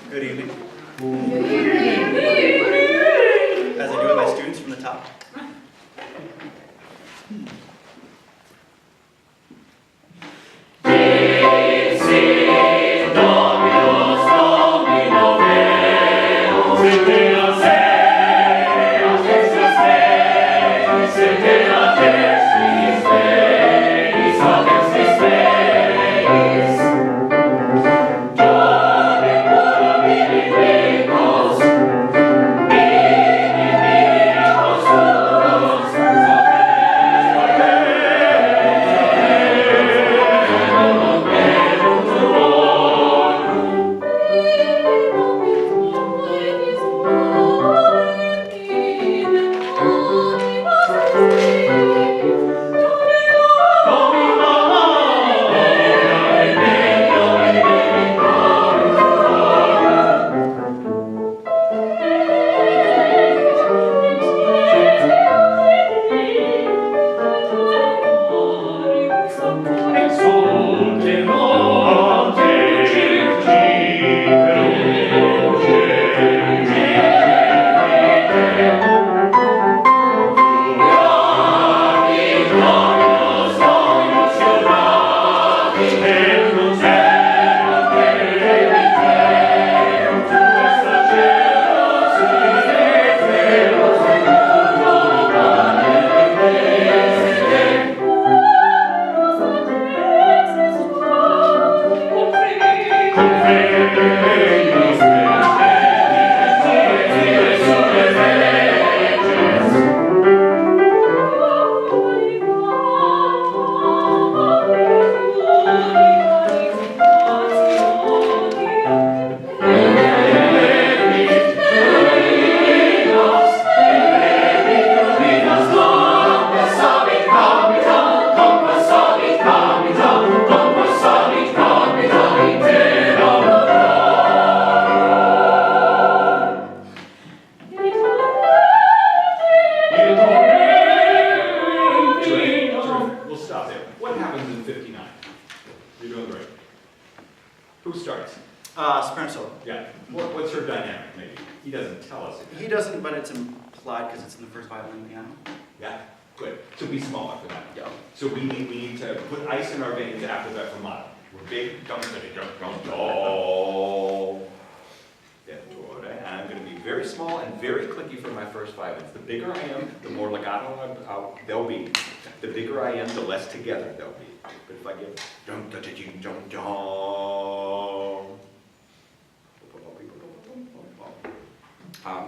Good evening. Good evening. As I do with my students from the top. Dixit, Dominus, Domino Deus, Excelsis Deus, Excelsis Deus, Excelsis Deus. Domino Benedictus, Benedictus Deus, We'll stop there. What happens in 59? You're doing great. Who starts? Soprano solo. Yeah. What's her dynamic, maybe? He doesn't tell us. He doesn't, but it's implied because it's in the first violin piano. Yeah, good. So be smaller for that. Yeah. So we need to put ice in our veins after that fermato. We're big, don't steady, don't, do. I'm going to be very small and very clicky for my first violins. The bigger I am, the more legato they'll be. The bigger I am, the less together they'll be. But if I get dum da da dum dum dum,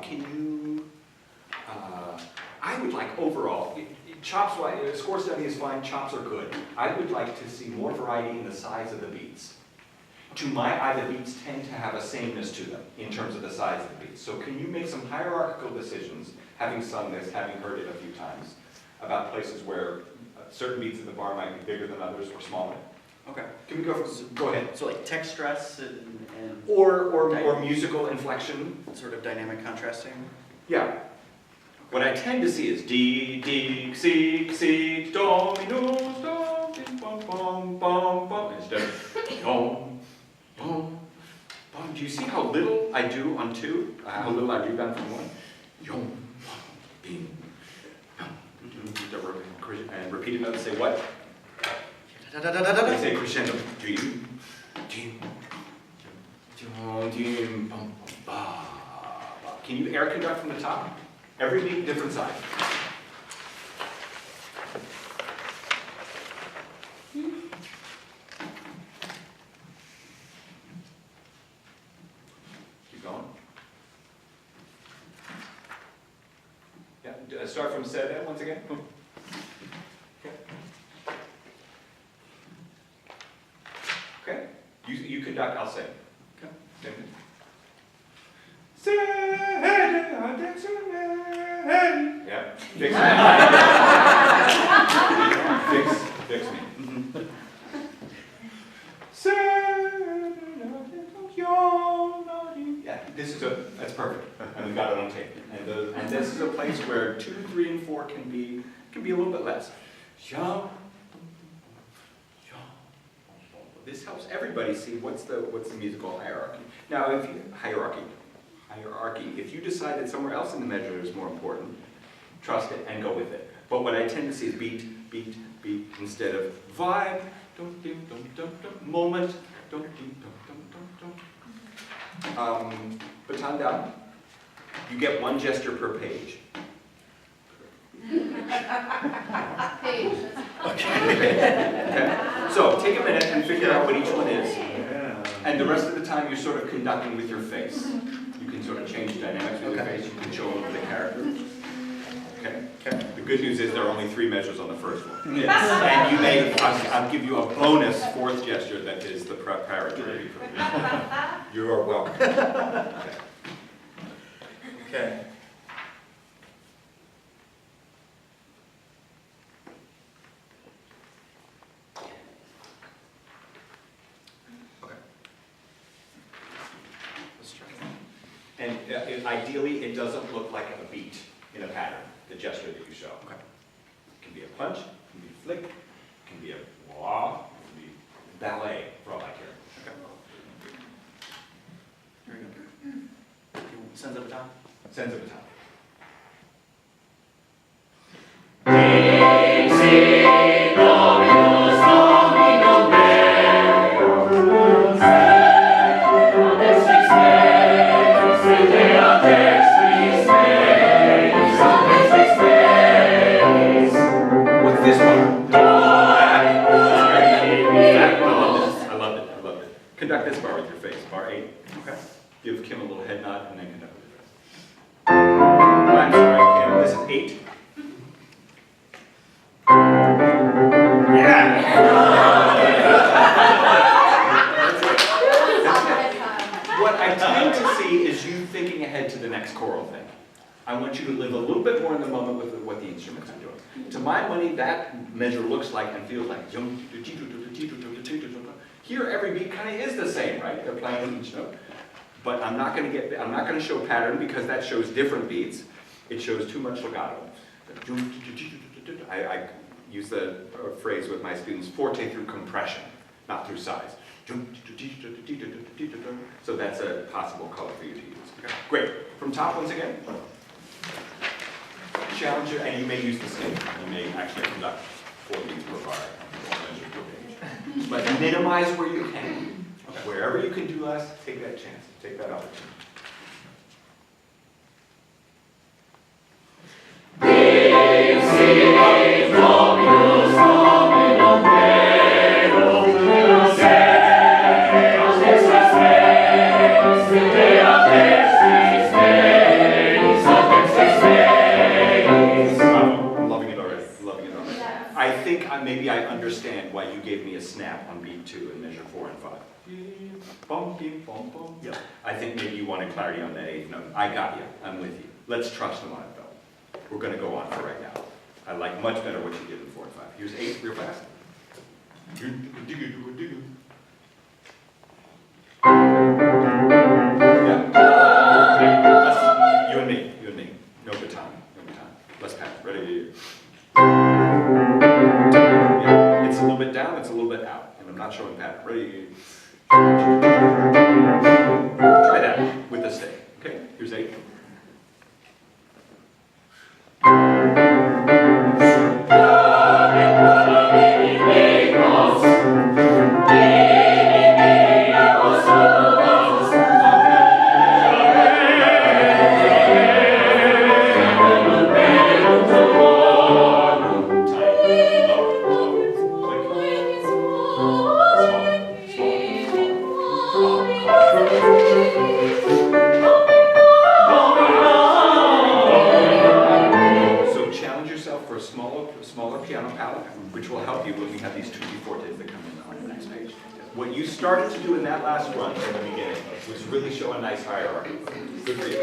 can you? I would like overall. Chops, score study is fine. Chops are good. I would like to see more variety in the size of the beats. To my eye, the beats tend to have a sameness to them in terms of the size of the beats. So can you make some hierarchical decisions, having sung this, having heard it a few times, about places where certain beats in the bar might be bigger than others or smaller? Okay. Can we go ahead. So like text stress and Or musical inflection. sort of dynamic contrasting. Yeah. What I tend to see is D, Dixit, Dominus, bum, bum, bum, bum, instead of bum, bum, bum. Do you see how little I do on two? How little I rebound from one? Yum, bing, and repeat another. Say what? I say crescendo. Dim, dim, dim, bum, ba. Can you air conduct from the top? Every beat, different size. Keep going. Yeah, start from set that once again. Okay. You conduct, I'll sing. Okay. Yeah. Fix me. Yeah, that's perfect. And we got it on tape. And this is a place where 2, 3, and 4 can be a little bit less. This helps everybody see what's the musical hierarchy. Now, if you, hierarchy, if you decide that somewhere else in the measure is more important, trust it and go with it. But what I tend to see is beat, beat, beat, instead of vibe, dum, dim, dum, dum, dum, moment, dum, dim, dum, dum, dum, dum. Baton down. You get one gesture per page. Page. Okay. So take a minute and figure out what each one is. And the rest of the time you're sort of conducting with your face. You can sort of change dynamics with your face. You can show over the character. Okay. The good news is there are only 3 measures on the first one. Yes. And you may, I'll give you a bonus 4th gesture that is the preparatory. You are welcome. Okay. Let's try that. And ideally, it doesn't look like a beat in a pattern, the gesture that you show. Okay. It can be a punch, it can be a flick, it can be a wah, it can be ballet, for all I care. Okay. Here we go. Sends up a top. Sense of the time. Dixit, Dominus, Dominum Deus, Dexis Deus, Idea Dexis Deus, Dexis Deus. What's this one? I I love it, I love it. Conduct this bar with your face, bar 8. Okay. Give Kim a little head nod and then conduct with your face. I'm sorry, Kim, this is 8. What I tend to see is you thinking ahead to the next choral thing. I want you to live a little bit more in the moment with what the instruments are doing. To my money, that measure looks like and feels like. Here, every beat kind of is the same, right? They're playing each note. But I'm not going to show pattern because that shows different beats. It shows too much legato. I use the phrase with my students, forte through compression, not through size. So that's a possible color for you to use. Great. From top once again. Challenge it, and you may use the same. You may actually conduct 4 beats per bar, 1 measure per page. But minimize where you can. Wherever you can do less, take that chance, take that opportunity. Dixit, Dominus, Dominum Deus, Dexis Deus, Idea Dexis Deus, Dexis Deus. I'm loving it already, loving it already. I think maybe I understand why you gave me a snap on beat 2 in measure 4 and 5. Bum, beep, bum, bum. Yep. I think maybe you wanted clarity on that 8th note. I got you, I'm with you. Let's trust him on it though. We're going to go on for right now. I like much better what you did in 4 and 5. Here's 8 real fast. Yeah. You and me. No baton, no baton. Let's pass. Ready? Yeah. It's a little bit down, it's a little bit out, and I'm not showing pattern. Ready? Try that with the stick. Okay, here's 8. Smaller piano palette, which will help you when we have these tutti fortes that come in on the next page. What you started to do in that last run in the beginning was really show a nice hierarchy. Good for you.